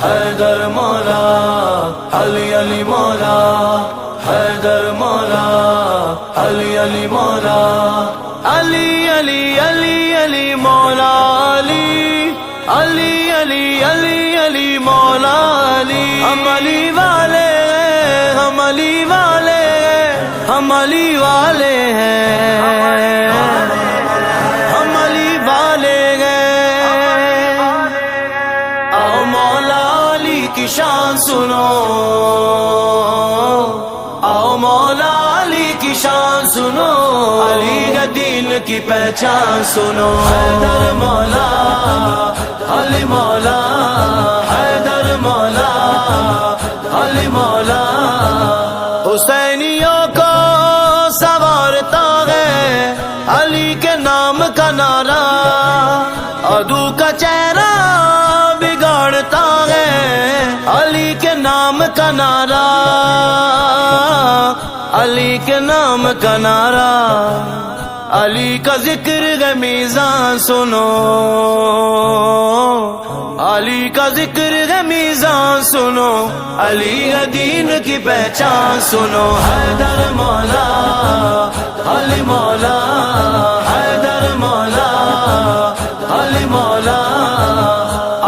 حیدر مولا علی علی مولا حیدر مولا علی علی مولا علی علی علی علی مولا علی علی علی علی علی مولا علی ہم علی والے ہیں ہم علی والے ہیں ہم علی والے ہیں ہم علی والے ہیں آؤ مولا علی کی شان سنو آؤ مولا علی کی شان سنو علی کے دین کی پہچان سنو حیدر مولا علی مولا حیدر مولا علی مولا حسینیوں کو سوارتا ہے علی کے نام کا نعرہ عدو کا چہرہ بگاڑتا ہے علی کے نام کا نعرہ علی کے نام کا نعرہ علی کا ذکر ہے میزان سنو علی کا ذکر ہے میزان سنو علی ہے دین کی پہچان سنو حیدر مولا علی مولا حیدر مولا علی مولا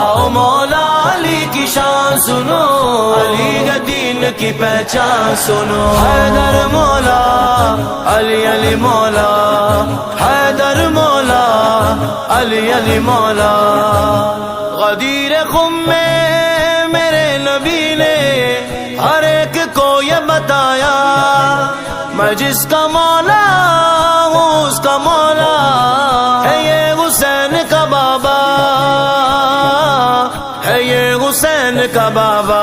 آؤ مولا علی کی شان سنو علی ہے دین کی پہچان سنو حیدر مولا علی علی مولا حیدر مولا علی علی مولا غدیر خم میں میرے نبی نے ہر ایک کو یہ بتایا میں جس کا مولا ہوں اس کا مولا ہے یہ حسین کا بابا ہے یہ حسین کا بابا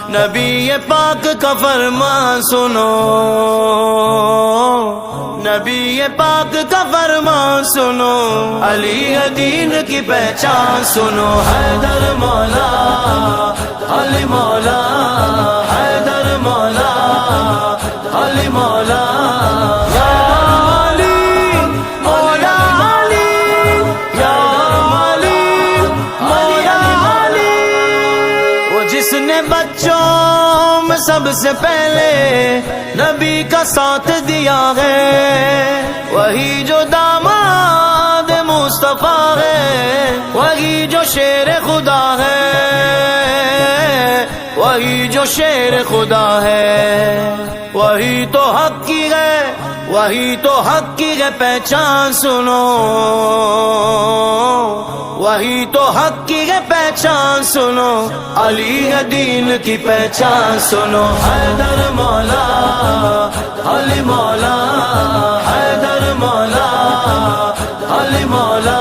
نبی پاک کا فرمان سنو نبی پاک کا فرمان سنو علی دین کی پہچان سنو حیدر مولا علی مولا حیدر مولا علی مولا یا علی مولا علی یا علی مولا علی وہ جس نے بچوں میں سب سے پہلے نبی کا ساتھ دیا ہے وہی جو داماد مصطفیٰ ہے وہی جو شیر خدا ہے وہی جو شیر خدا ہے وہی تو حق کی ہے وہی تو حق کی ہے پہچان سنو وہی تو حق کی ہے پہچان سنو علی ہے دین کی پہچان سنو حیدر مولا علی مولا حیدر مولا علی مولا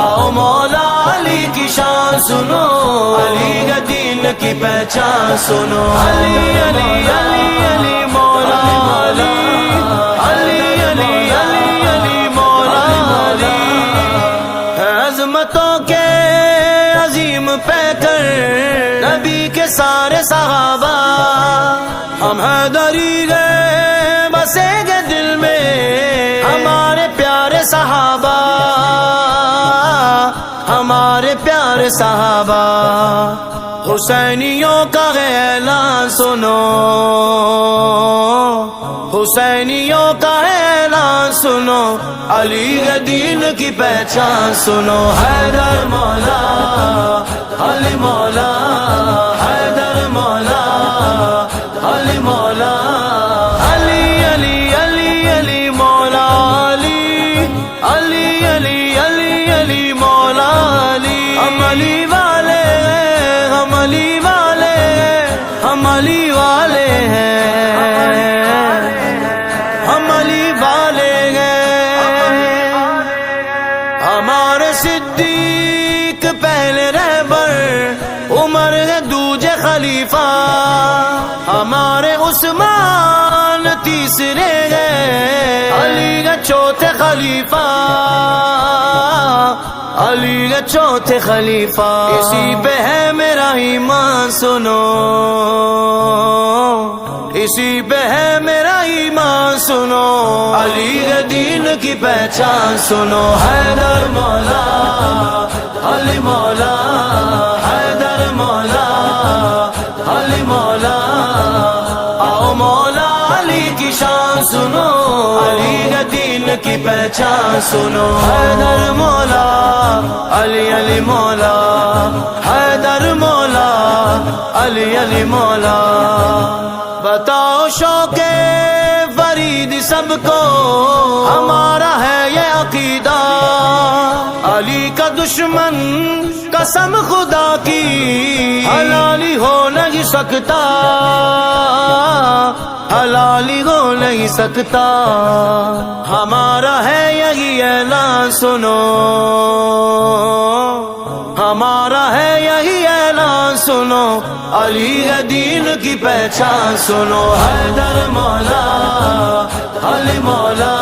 آؤ مولا علی کی شان سنو علی ہے دین کی پہچان سنو علی علی علی علی مولا علی علی علی علی علی مولا علی عظمتوں کے عظیم پیکر نبی کے سارے صحابہ ہم حیدری گئے بسے گے دل میں ہمارے پیارے صحابہ ہمارے پیارے صحابہ حسینیوں کا اعلان سنو حسینیوں کا اعلان سنو علی کے دین کی پہچان سنو حیدر مولا علی مولا حیدر مولا علی مولا علی علی علی علی مولا علی علی علی علی علی مولا علی ہم علی والے ہیں ہم علی والے ہیں ہم علی والے ہیں ہم علی والے ہیں ہمارے صدیق پہلے رہبر عمر ہے دوجے خلیفہ ہمارے عثمان تیسرے گئے علی کے چوتھے خلیفہ علی کے چوتھے خلیفہ، اسی پہ ہے میرا ایمان سنو، اسی پہ ہے میرا ایمان سنو، علی کے دین کی پہچان سنو، حیدر مولا علی مولا، حیدر مولا علی مولا، آؤ مولا علی کی شان سنو، علی کے دین کی پہچان سنو، حیدر مولا علی علی مولا، حیدر مولا علی علی مولا۔ بتاؤ شوق فرید سب کو، ہمارا ہے یہ عقیدہ، علی کا دشمن قسم خدا کی حلالی ہو نہیں سکتا، حلالی ہو نہیں سکتا، ہمارا ہے یہی اعلان سنو، ہمارا ہے یہی اعلان سنو، علی کے دین کی پہچان سنو، حیدر مولا علی مولا،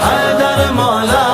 حیدر مولا